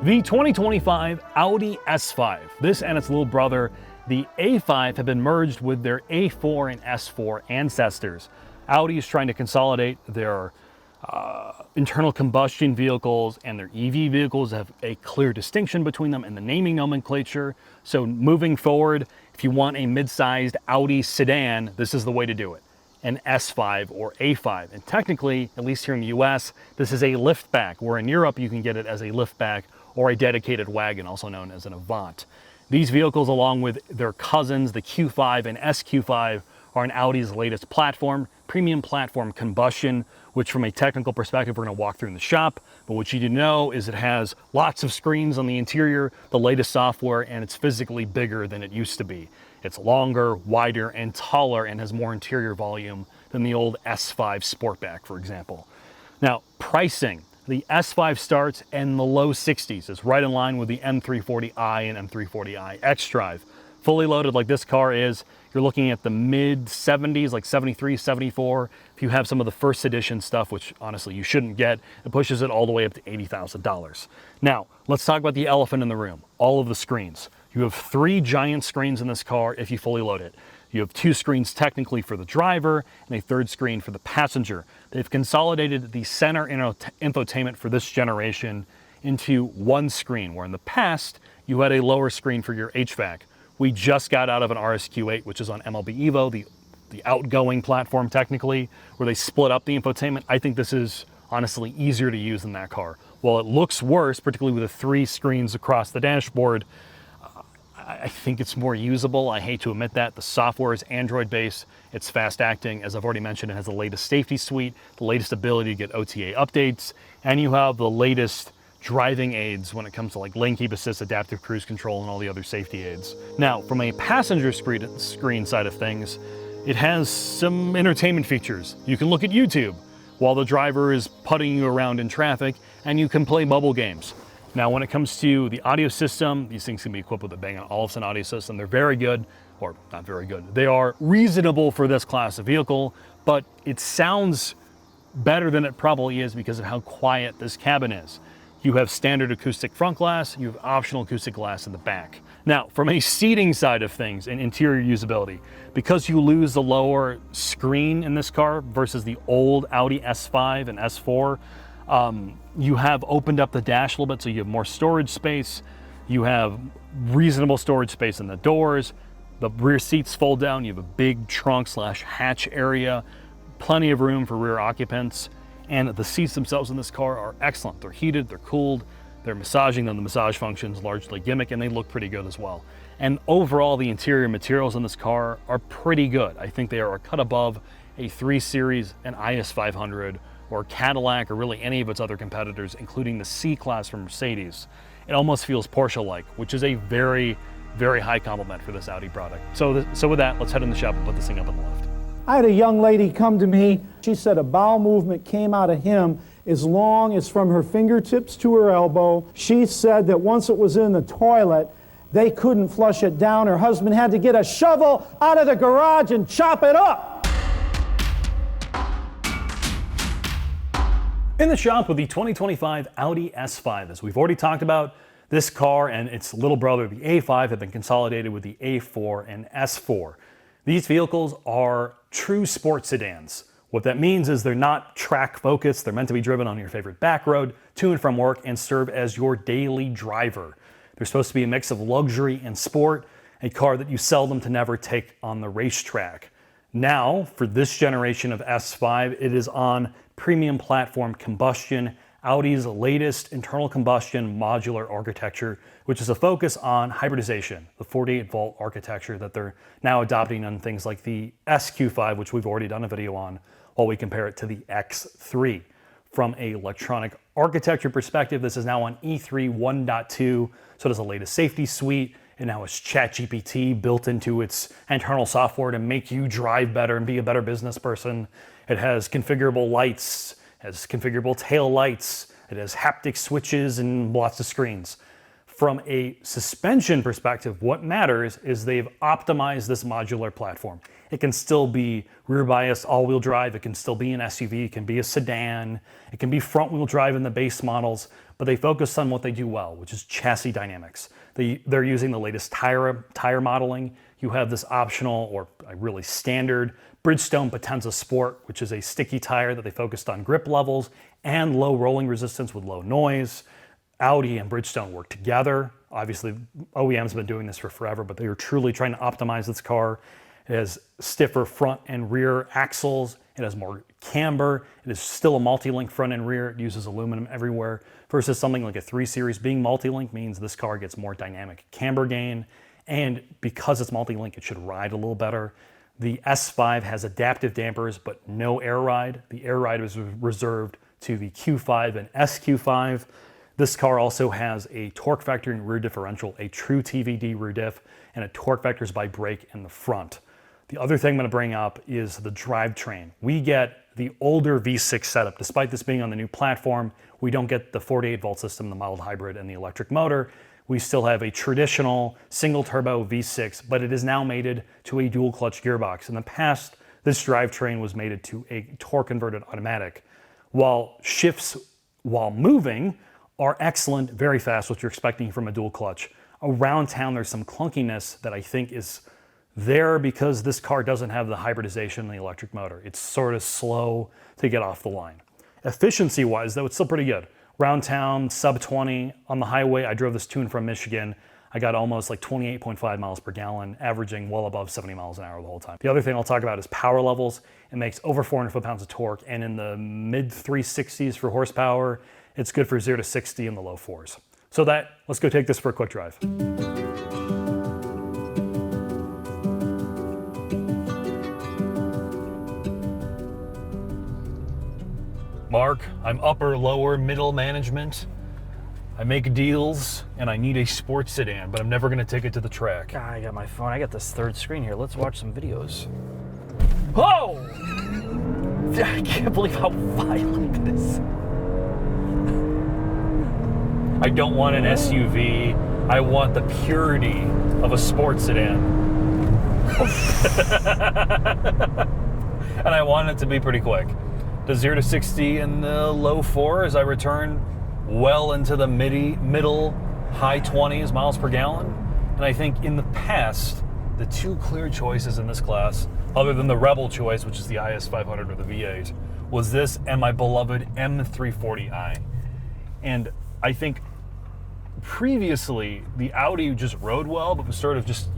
The 2025 Audi S5. This and its little brother, the A5, have been merged with their A4 and S4 ancestors. Audi is trying to consolidate their internal combustion vehicles and their EV vehicles, have a clear distinction between them in the naming nomenclature. So moving forward, if you want a mid-sized Audi sedan, this is the way to do it. An S5 or A5. And technically, at least here in the US, this is a liftback, where in Europe you can get it as a liftback or a dedicated wagon, also known as an Avant. These vehicles, along with their cousins, the Q5 and SQ5, are on Audi's latest platform, premium platform combustion, which from a technical perspective, we're gonna walk through in the shop. But what you do know is it has lots of screens on the interior, the latest software, and it's physically bigger than it used to be. It's longer, wider, and taller, and has more interior volume than the old S5 Sportback, for example. Now, pricing. The S5 starts in the low 60s. It's right in line with the M340i and M340i xDrive. Fully loaded like this car is, you're looking at the mid 70s, like 73, 74. If you have some of the first edition stuff, which honestly you shouldn't get, it pushes it all the way up to $80,000. Now, let's talk about the elephant in the room, all of the screens. You have 3 giant screens in this car if you fully load it. You have 2 screens technically for the driver and a 3rd screen for the passenger. They've consolidated the center infotainment for this generation into 1 screen, where in the past you had a lower screen for your HVAC. We just got out of an RSQ8, which is on MLB Evo, the outgoing platform technically, where they split up the infotainment. I think this is honestly easier to use than that car. While it looks worse, particularly with the 3 screens across the dashboard, I think it's more usable. I hate to admit that. The software is Android-based. It's fast-acting. As I've already mentioned, it has the latest safety suite, the latest ability to get OTA updates, and you have the latest driving aids when it comes to like lane keep assist, adaptive cruise control, and all the other safety aids. Now, from a passenger screen side of things, it has some entertainment features. You can look at YouTube while the driver is putting you around in traffic, and you can play mobile games. Now, when it comes to the audio system, these things can be equipped with a Bang & Olufsen audio system. They're very good, or not very good. They are reasonable for this class of vehicle, but it sounds better than it probably is because of how quiet this cabin is. You have standard acoustic front glass, you have optional acoustic glass in the back. Now, from a seating side of things and interior usability, because you lose the lower screen in this car versus the old Audi S5 and S4, you have opened up the dash a little bit, so you have more storage space. You have reasonable storage space in the doors. The rear seats fold down. You have a big trunk / hatch area, plenty of room for rear occupants. And the seats themselves in this car are excellent. They're heated, they're cooled, they're massaging them. The massage function's largely gimmick, and they look pretty good as well. And overall, the interior materials in this car are pretty good. I think they are a cut above a 3 Series, an IS500, or Cadillac, or really any of its other competitors, including the C-Class from Mercedes. It almost feels Porsche-like, which is a very, very high compliment for this Audi product. So with that, let's head in the shop and put this thing up on the left. I had a young lady come to me. She said a bowel movement came out of him as long as from her fingertips to her elbow. She said that once it was in the toilet, they couldn't flush it down. Her husband had to get a shovel out of the garage and chop it up. In the shop with the 2025 Audi S5. As we've already talked about, this car and its little brother, the A5, have been consolidated with the A4 and S4. These vehicles are true sports sedans. What that means is they're not track focused. They're meant to be driven on your favorite back road, to and from work, and serve as your daily driver. They're supposed to be a mix of luxury and sport, a car that you seldom to never take on the racetrack. Now, for this generation of S5, it is on premium platform combustion, Audi's latest internal combustion modular architecture, which is a focus on hybridization, the 48-volt architecture that they're now adopting on things like the SQ5, which we've already done a video on, while we compare it to the X3. From an electronic architecture perspective, this is now on E3 1.2, so it has the latest safety suite. It now has ChatGPT built into its internal software to make you drive better and be a better business person. It has configurable lights, has configurable tail lights, it has haptic switches and lots of screens. From a suspension perspective, what matters is they've optimized this modular platform. It can still be rear biased all-wheel drive, it can still be an SUV, it can be a sedan, it can be front-wheel drive in the base models, but they focus on what they do well, which is chassis dynamics. They're using the latest tire modeling. You have this optional, or a really standard, Bridgestone Potenza Sport, which is a sticky tire that they focused on grip levels and low rolling resistance with low noise. Audi and Bridgestone work together. Obviously, OEMs have been doing this for forever, but they are truly trying to optimize this car. It has stiffer front and rear axles. It has more camber. It is still a multi-link front and rear. It uses aluminum everywhere. Versus something like a 3 Series being multi-link means this car gets more dynamic camber gain. And because it's multi-link, it should ride a little better. The S5 has adaptive dampers, but no air ride. The air ride is reserved to the Q5 and SQ5. This car also has a torque vector and rear differential, a true TVD rear diff, and a torque vectors by brake in the front. The other thing I'm going to bring up is the drivetrain. We get the older V6 setup. Despite this being on the new platform, we don't get the 48-volt system, the mild hybrid, and the electric motor. We still have a traditional single turbo V6, but it is now mated to a dual clutch gearbox. In the past, this drivetrain was mated to a torque converted automatic. While shifts while moving are excellent, very fast, what you're expecting from a dual clutch, around town there's some clunkiness that I think is there because this car doesn't have the hybridization and the electric motor. It's sort of slow to get off the line. Efficiency-wise, though, it's still pretty good. Round town, sub 20. On the highway, I drove this to and from Michigan. I got almost like 28.5 miles per gallon, averaging well above 70 miles an hour the whole time. The other thing I'll talk about is power levels. It makes over 400 foot-pounds of torque, and in the mid 360s for horsepower, it's good for 0 to 60 in the low 4s. So let's go take this for a quick drive. Mark, I'm upper, lower, middle management. I make deals and I need a sports sedan, but I'm never gonna take it to the track. I got my phone. I got this third screen here. Let's watch some videos. Whoa! I can't believe how violent it is. I don't want an SUV. I want the purity of a sports sedan. And I want it to be pretty quick. The 0 to 60 in the low 4s, I return well into the middle, high 20s miles per gallon. And I think in the past, the two clear choices in this class, other than the Rebel choice, which is the IS500 or the V8, was this and my beloved M340i. And I think previously the Audi just rode well, but was sort of just,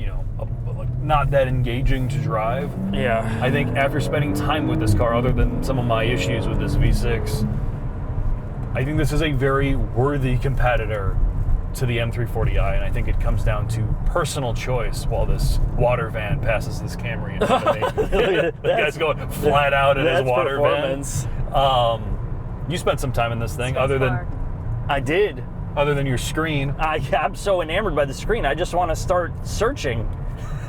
not that engaging to drive. Yeah. I think after spending time with this car, other than some of my issues with this V6, I think this is a very worthy competitor to the M340i, and I think it comes down to personal choice while this water van passes this Camry in front of me. The guy's going flat out in his water van. You spent some time in this thing, I did. Other than your screen. I'm so enamored by the screen, I just want to start searching.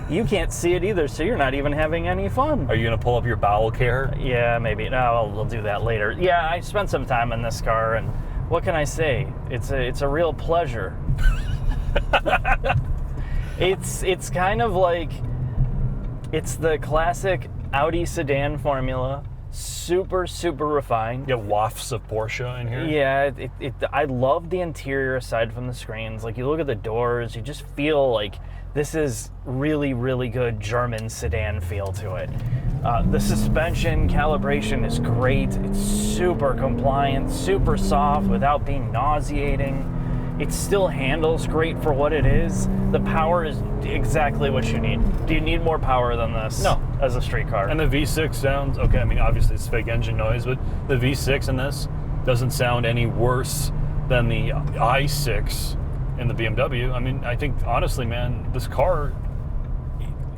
You can't see it either, so you're not even having any fun. Are you going to pull up your bowel care? Yeah, maybe. No, we'll do that later. Yeah, I spent some time in this car, and what can I say? It's a real pleasure. It's kind of like, it's the classic Audi sedan formula. Super, super refined. You have wafts of Porsche in here? Yeah, I love the interior aside from the screens. Like, you look at the doors, you just feel like this is really, really good German sedan feel to it. The suspension calibration is great. It's super compliant, super soft without being nauseating. It still handles great for what it is. The power is exactly what you need. Do you need more power than this? No. As a street car? And the V6 sounds, okay, I mean, obviously it's fake engine noise, but the V6 in this doesn't sound any worse than the i6 in the BMW. I mean, I think, honestly, man, this car,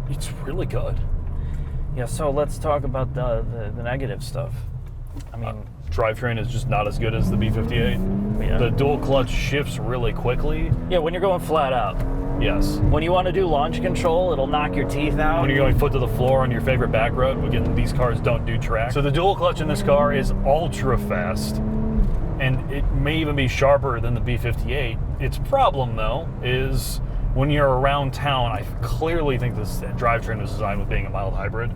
it's really good. Yeah, so let's talk about the negative stuff. I mean... drivetrain is just not as good as the B58. Yeah. The dual clutch shifts really quickly. Yeah, when you're going flat out. Yes. When you want to do launch control, it'll knock your teeth out. When you're going foot to the floor on your favorite back road, again, these cars don't do track. So the dual clutch in this car is ultra fast, and it may even be sharper than the B58. Its problem, though, is when you're around town, I clearly think this drivetrain was designed with being a mild hybrid.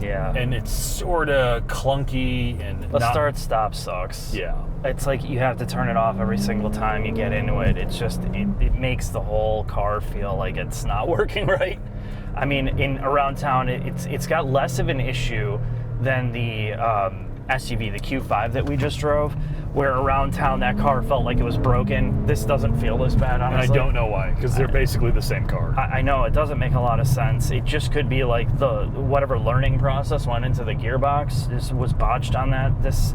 Yeah. And it's sort of clunky and The start-stop sucks. Yeah. It's like you have to turn it off every single time you get into it. It's just, it makes the whole car feel like it's not working right. I mean, around town, it's got less of an issue than the SUV, the Q5 that we just drove, where around town that car felt like it was broken. This doesn't feel as bad, honestly. And I don't know why, because they're basically the same car. I know, it doesn't make a lot of sense. It just could be like whatever learning process went into the gearbox was botched on that. This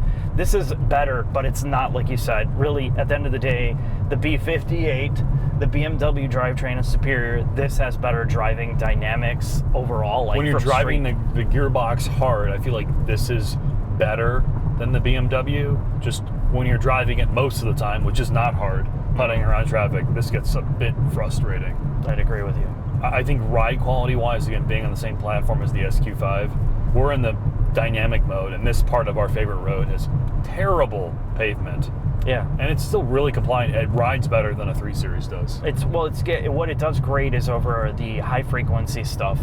is better, but it's not, like you said. Really, at the end of the day, the B58, the BMW drivetrain is superior. This has better driving dynamics overall. Like when you're driving the gearbox hard, I feel like this is better than the BMW. Just when you're driving it most of the time, which is not hard, putting around traffic, this gets a bit frustrating. I'd agree with you. I think ride quality wise, again, being on the same platform as the SQ5, we're in the dynamic mode, and this part of our favorite road has terrible pavement. Yeah. And it's still really compliant. It rides better than a 3 Series does. What it does great is over the high frequency stuff.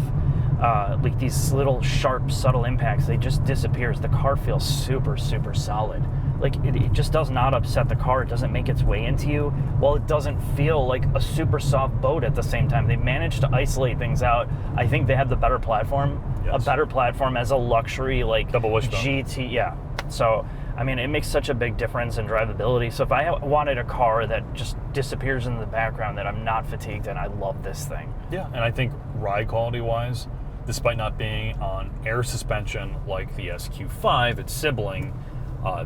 Like these little sharp, subtle impacts, they just disappears. The car feels super, super solid. Like it just does not upset the car. It doesn't make its way into you. While it doesn't feel like a super soft boat at the same time. They managed to isolate things out. I think they have the better platform. Yes. A better platform as a luxury, like double wishbone. GT. Yeah. So I mean, it makes such a big difference in drivability. So if I wanted a car that just disappears in the background, that I'm not fatigued in, I love this thing. Yeah, and I think ride quality wise, despite not being on air suspension like the SQ5, its sibling,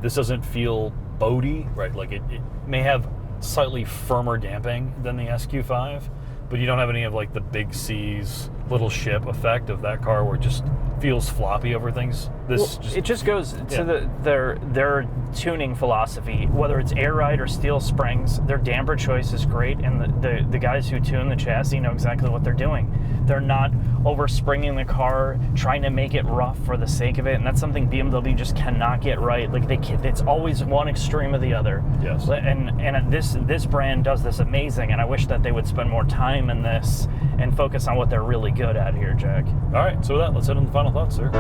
this doesn't feel boaty, right? Like it may have slightly firmer damping than the SQ5, but you don't have any of like the big C's little ship effect of that car where it just feels floppy over things. It just goes to their tuning philosophy, whether it's air ride or steel springs. Their damper choice is great, and the guys who tune the chassis know exactly what they're doing. They're not overspringing the car, trying to make it rough for the sake of it, and that's something BMW just cannot get right. Like it's always one extreme or the other. Yes. And this brand does this amazing, and I wish that they would spend more time in this and focus on what they're really good at here, Jack. All right, so with that, let's head on the final thoughts, sir.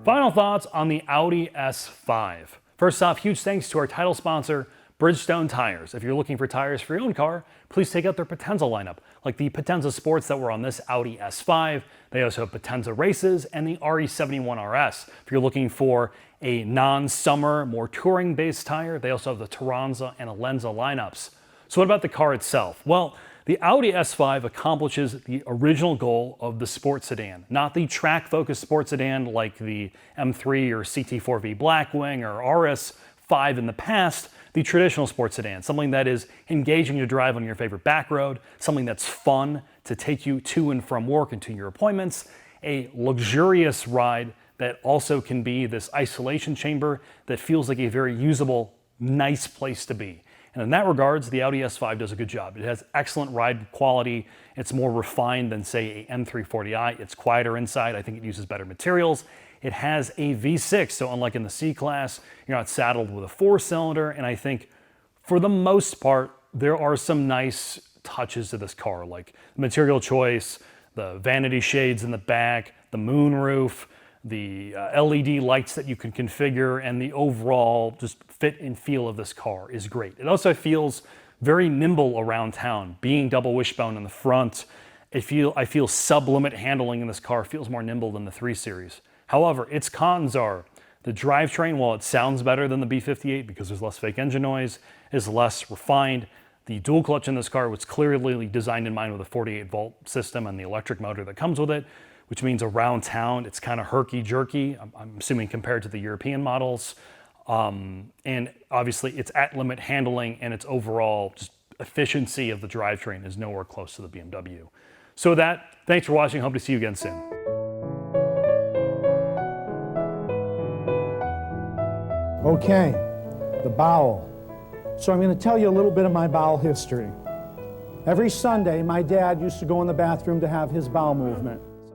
Final thoughts on the Audi S5. First off, huge thanks to our title sponsor, Bridgestone Tires. If you're looking for tires for your own car, please take out their Potenza lineup, like the Potenza Sports that were on this Audi S5. They also have Potenza Races and the RE71 RS. If you're looking for a non-summer, more touring-based tire, they also have the Turanza and Alenza lineups. So what about the car itself? Well, the Audi S5 accomplishes the original goal of the sports sedan, not the track-focused sports sedan like the M3 or CT4V Blackwing or RS5 in the past, the traditional sports sedan, something that is engaging to drive on your favorite back road, something that's fun to take you to and from work and to your appointments, a luxurious ride that also can be this isolation chamber that feels like a very usable, nice place to be. And in that regards, the Audi S5 does a good job. It has excellent ride quality. It's more refined than, say, a M340i. It's quieter inside. I think it uses better materials. It has a V6, so unlike in the C-Class, you're not saddled with a 4-cylinder, and I think for the most part, there are some nice touches to this car, like the material choice, the vanity shades in the back, the moonroof, the LED lights that you can configure, and the overall just fit and feel of this car is great. It also feels very nimble around town, being double wishbone in the front. I feel sub-limit handling in this car feels more nimble than the 3 Series. However, its cons are the drivetrain, while it sounds better than the B58 because there's less fake engine noise, is less refined. The dual clutch in this car was clearly designed in mind with a 48-volt system and the electric motor that comes with it, which means around town it's kind of herky-jerky, I'm assuming compared to the European models. And obviously its at-limit handling and its overall just efficiency of the drivetrain is nowhere close to the BMW. So with that, thanks for watching. Hope to see you again soon. Okay, the bowel. So I'm going to tell you a little bit of my bowel history. Every Sunday, my dad used to go in the bathroom to have his bowel movement.